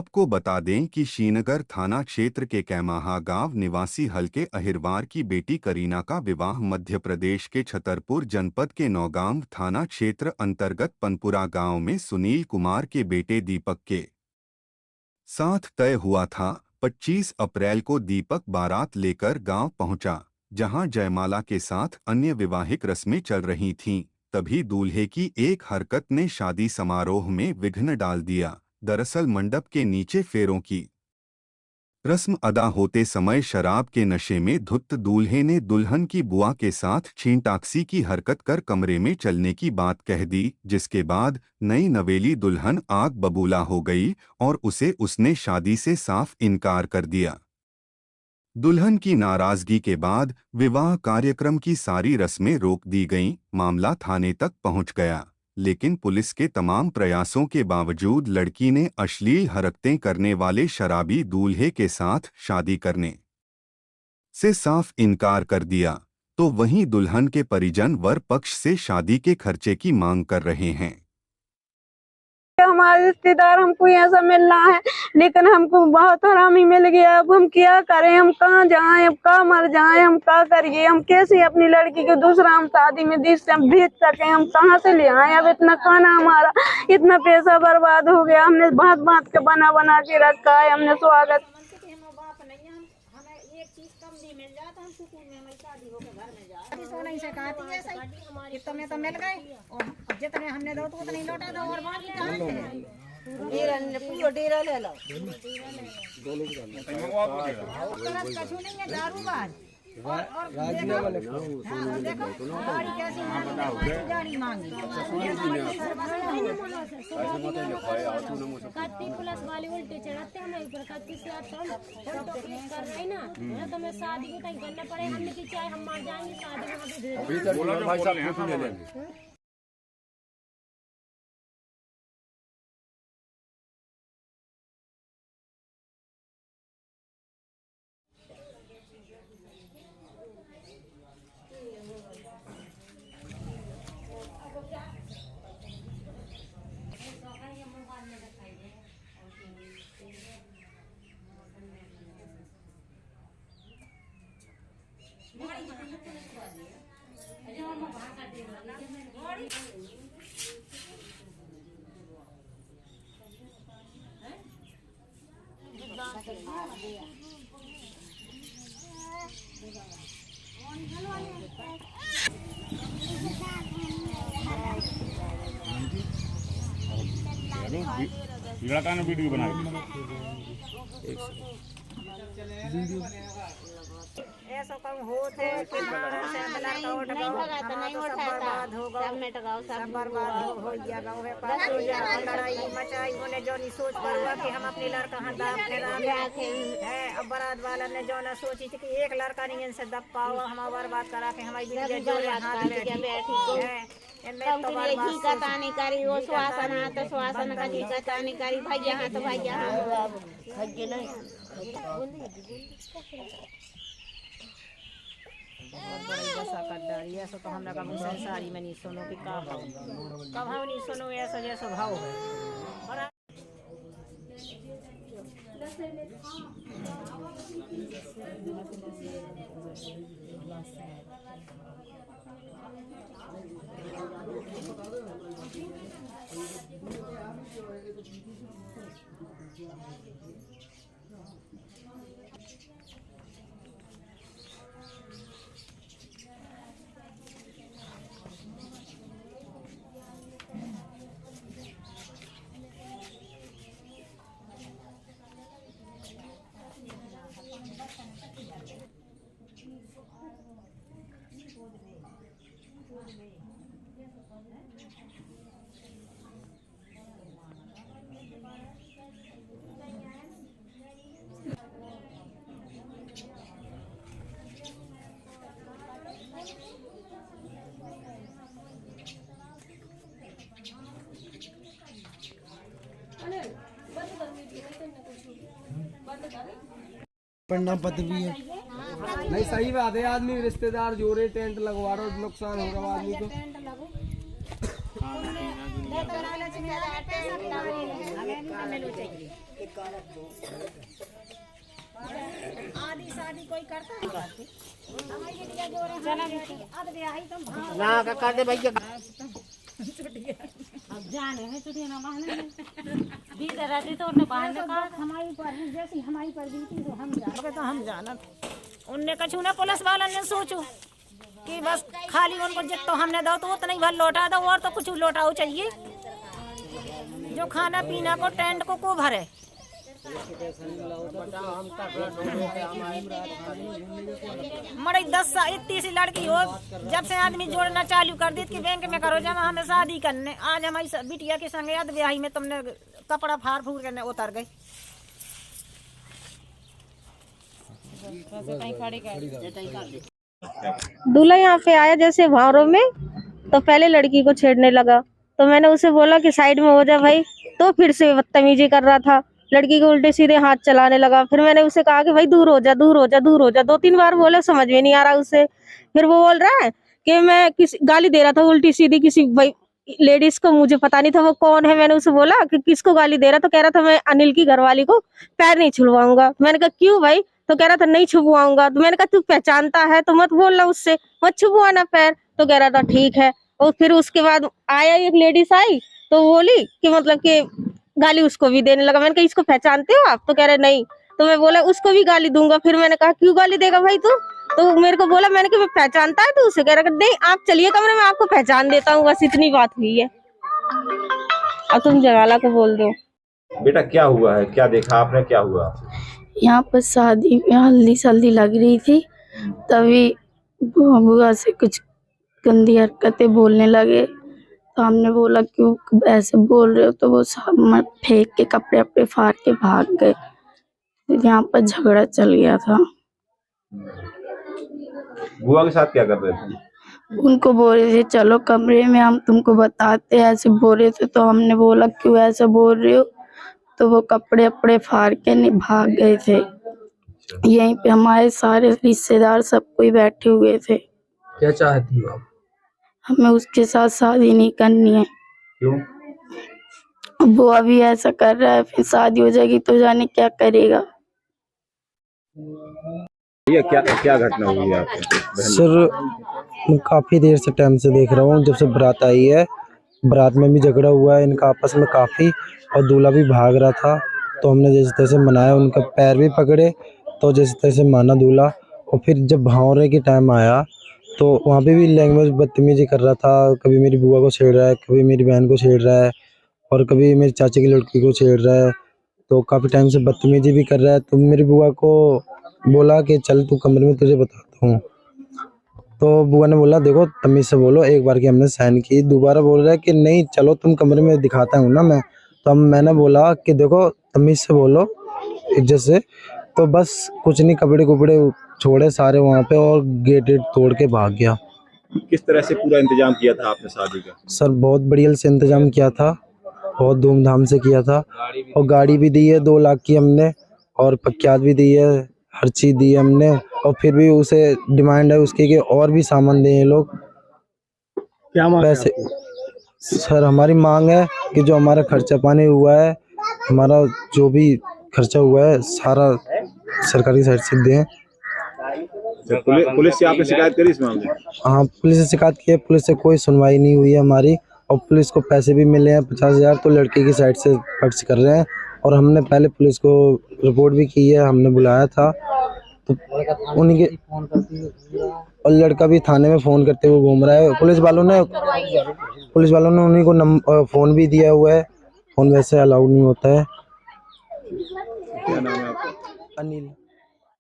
आपको बता दें कि श्रीनगर थाना क्षेत्र के कैमाहा गांव निवासी हल्के अहिरवार की बेटी करीना का विवाह मध्य प्रदेश के छतरपुर जनपद के नौगांव थाना क्षेत्र अंतर्गत पनपुरा गांव में सुनील कुमार के बेटे दीपक के साथ तय हुआ था। 25 अप्रैल को दीपक बारात लेकर गांव पहुंचा, जहां जयमाला के साथ अन्य विवाहिक रस्में चल रही थीं। तभी दूल्हे की एक हरकत ने शादी समारोह में विघ्न डाल दिया। दरअसल मंडप के नीचे फेरों की रस्म अदा होते समय शराब के नशे में धुत दूल्हे ने दुल्हन की बुआ के साथ छींटाक्सी की हरकत कर कमरे में चलने की बात कह दी, जिसके बाद नई नवेली दुल्हन आग बबूला हो गई और उसने शादी से साफ इनकार कर दिया। दुल्हन की नाराजगी के बाद विवाह कार्यक्रम की सारी रस्में रोक दी गईं। मामला थाने तक पहुंच गया, लेकिन पुलिस के तमाम प्रयासों के बावजूद लड़की ने अश्लील हरकतें करने वाले शराबी दूल्हे के साथ शादी करने से साफ इनकार कर दिया। तो वहीं दुल्हन के परिजन वर पक्ष से शादी के खर्चे की मांग कर रहे हैं। हमारे रिश्तेदार हमको यहाँ से मिलना है, लेकिन हमको बहुत हरामी मिल गया। अब हम क्या करें, हम कहाँ जाएं, अब कहाँ मर जाएं, हम क्या करिए, हम कैसे अपनी लड़की को दूसरा हम शादी में देश से हम भेज सकें, हम कहाँ से ले आए। अब इतना खाना हमारा इतना पैसा बर्बाद हो गया, हमने बात बात के बना बना के रखा है, हमने स्वागत नहीं से कहती है सही कि तुम्हें तो मिल गए और जितने हमने दो तो उतने ही लौटा दो और बाकी कहाँ से पूरा डेरा ले लो। कछु नहीं है दारूबाज और देखो गाड़ी कैसी गाड़ी मांगी कत्ती पुलिस वाले उल्टे चढ़ाते हमें ऊपर कत्ती से आते हम फोटो क्लिक कर रहे ना तो मैं शादी में कहीं करना पड़े, हमने की चाहे हम मर जाएंगे शादी में भाई साहब ले लेंगे। लड़का ने वीडियो बना ऐसा कम होते कि से लड़का उठ गया नहीं उठाता सब में टगाओ सब बर्बाद हो गया गांव है पास हो जा लड़ाई मचाई उन्हें जो नहीं सोच पड़ा कि हम अपने लड़का हाथ दाब के है। अब बारात वाला ने जो ना सोची थी कि एक लड़का नहीं इनसे दब पाओ, हम बर्बाद करा के हमारी बीवी जो हाथ में बैठी है घी का तानी करी वो श्वासन हाथ श्वासन का घी का तानी करी भैया हाथ भैया बहुत बड़ी दशा कर डाली। ऐसा तो हम कभी संसारी में नहीं सुनो कि का भाव कब हम नहीं सुनो ऐसा जैसा भाव है। पढ़ना पत्र भी है नहीं, सही बात है। आदमी रिश्तेदार जोड़े टेंट लगवा रहा, नुकसान हो रहा आदमी को। आधी शादी कोई करता है हमारी बिटिया जो रहे अब ब्याही तुम ना कर दे भैया अब जाने हैं छुट्टियां ना मारने दीदी रहती तो उन्हें बाहर का हमारी पर जैसी हमारी पर बीती तो हम जाने तो हम जाना उनने कछु ना पुलिस वाला ने सोचो कि बस खाली उनको जितना हमने दो तो उतना ही भर लौटा दो और तो कुछ लौटाओ चाहिए जो खाना पीना को टेंट को भरे मरे 10 साल इतनी सी लड़की हो जब से आदमी जोड़ना चालू कर दी कि बैंक में करो जमा हमें शादी करने आज हमारी बिटिया के संग याद ब्याही में तुमने कपड़ा फाड़ फूड़ करने उतर गए दूल्हा यहाँ पे आया जैसे भावरों में तो पहले लड़की को छेड़ने लगा तो मैंने उसे बोला कि साइड में हो जा भाई तो फिर से बदतमीजी कर रहा था लड़की को उल्टे सीधे हाथ चलाने लगा फिर मैंने उसे कहा कि भाई दूर हो जा दूर हो जा दूर हो जा 2-3 बार बोले समझ में नहीं आ रहा उसे फिर वो बोल रहा है कि मैं किसी गाली दे रहा था उल्टी सीधी किसी भाई लेडीज को मुझे पता नहीं था वो कौन है मैंने उसे बोला कि किसको गाली दे रहा तो कह रहा था मैं अनिल की घरवाली को पैर नहीं छुड़वाऊंगा मैंने कहा क्यों भाई तो कह रहा था नहीं छुपवाऊंगा तो मैंने कहा तू पहचानता है तो मत बोलना उससे मत छुपवाना पैर तो कह रहा था ठीक है और फिर उसके बाद आया एक लेडीज आई तो बोली कि मतलब कि गाली उसको भी देने लगा मैंने कहा इसको पहचानते हो आप तो कह रहे नहीं तो मैं बोला उसको भी गाली दूंगा फिर मैंने कहा क्यों गाली देगा भाई तू तो मेरे को बोला मैंने कहा मैं पहचानता है तो उसे कह रहा नहीं आप चलिए कमरे में आपको पहचान देता हूँ बस इतनी बात हुई है अब तुम जवाला को बोल दो बेटा क्या हुआ है क्या देखा आपने क्या हुआ यहाँ पर शादी में हल्दी सल्दी लग रही थी तभी बुआ से कुछ गंदी हरकतें बोलने लगे तो हमने बोला क्यों ऐसे बोल रहे हो तो वो फेंक के कपड़े अपने फाड़ के भाग गए तो यहाँ पर झगड़ा चल गया था बुआ के साथ क्या कर रहे थे उनको बोल रहे थे चलो कमरे में हम तुमको बताते हैं ऐसे बोल रहे थे तो हमने बोला क्यों ऐसा बोल रहे हो तो वो कपड़े अपड़े फाड़ के भाग गए थे यहीं पे हमारे सारे रिश्तेदार सब कोई बैठे हुए थे क्या चाहती हो आप हमें उसके साथ शादी नहीं करनी है क्यों वो अभी ऐसा कर रहा है फिर शादी हो जाएगी तो जाने क्या करेगा ये क्या क्या घटना हुई है आपके सर मैं काफ़ी देर से टाइम से देख रहा हूँ जब से बारात आई है बारात में भी झगड़ा हुआ है इनका आपस में काफ़ी और दूल्हा भी भाग रहा था तो हमने जैसे तैसे मनाया उनका पैर भी पकड़े तो जैसे तैसे माना दूल्हा और फिर जब भावरे के टाइम आया तो वहाँ पे भी लैंग्वेज बदतमीजी कर रहा था कभी मेरी बुआ को छेड़ रहा है कभी मेरी बहन को छेड़ रहा है और कभी मेरी चाची की लड़की को छेड़ रहा है तो काफ़ी टाइम से बदतमीजी भी कर रहा है तो मेरी बुआ को बोला कि चल तू कमरे में तुझे बताता हूँ तो बुआ ने बोला देखो तमीज़ से बोलो एक बार की हमने साइन की दोबारा बोल रहा है कि नहीं चलो तुम कमरे में दिखाता हूँ ना मैं तो मैंने बोला कि देखो तमीज़ से बोलो इज्जत से तो बस कुछ नहीं कपड़े कुपड़े छोड़े सारे वहाँ पे और गेट तोड़ के भाग गया किस तरह से पूरा इंतजाम किया था आपने शादी का सर बहुत बढ़िया से इंतजाम किया था बहुत धूमधाम से किया था और गाड़ी भी दी है 2 लाख की हमने और पक्यात भी दी है हर चीज़ दी है हमने और फिर भी उसे डिमांड है उसकी कि और भी सामान दें ये लोग क्या मांग वैसे सर हमारी मांग है कि जो हमारा खर्चा पानी हुआ है हमारा जो भी खर्चा हुआ है सारा सरकारी साइड से दें पुलिस से आपने शिकायत करी इस मामले में हाँ पुलिस से शिकायत की है पुलिस से कोई सुनवाई नहीं हुई है हमारी और पुलिस को पैसे भी मिले हैं 50,000 तो लड़के की साइड से खर्च कर रहे हैं और हमने पहले पुलिस को रिपोर्ट भी की है हमने बुलाया था तो उन्हीं के और लड़का भी थाने में फ़ोन करते हुए घूम रहा है पुलिस वालों ने उन्हीं को फ़ोन भी दिया हुआ है फ़ोन वैसे अलाउड नहीं होता है क्या नाम है आपका अनिल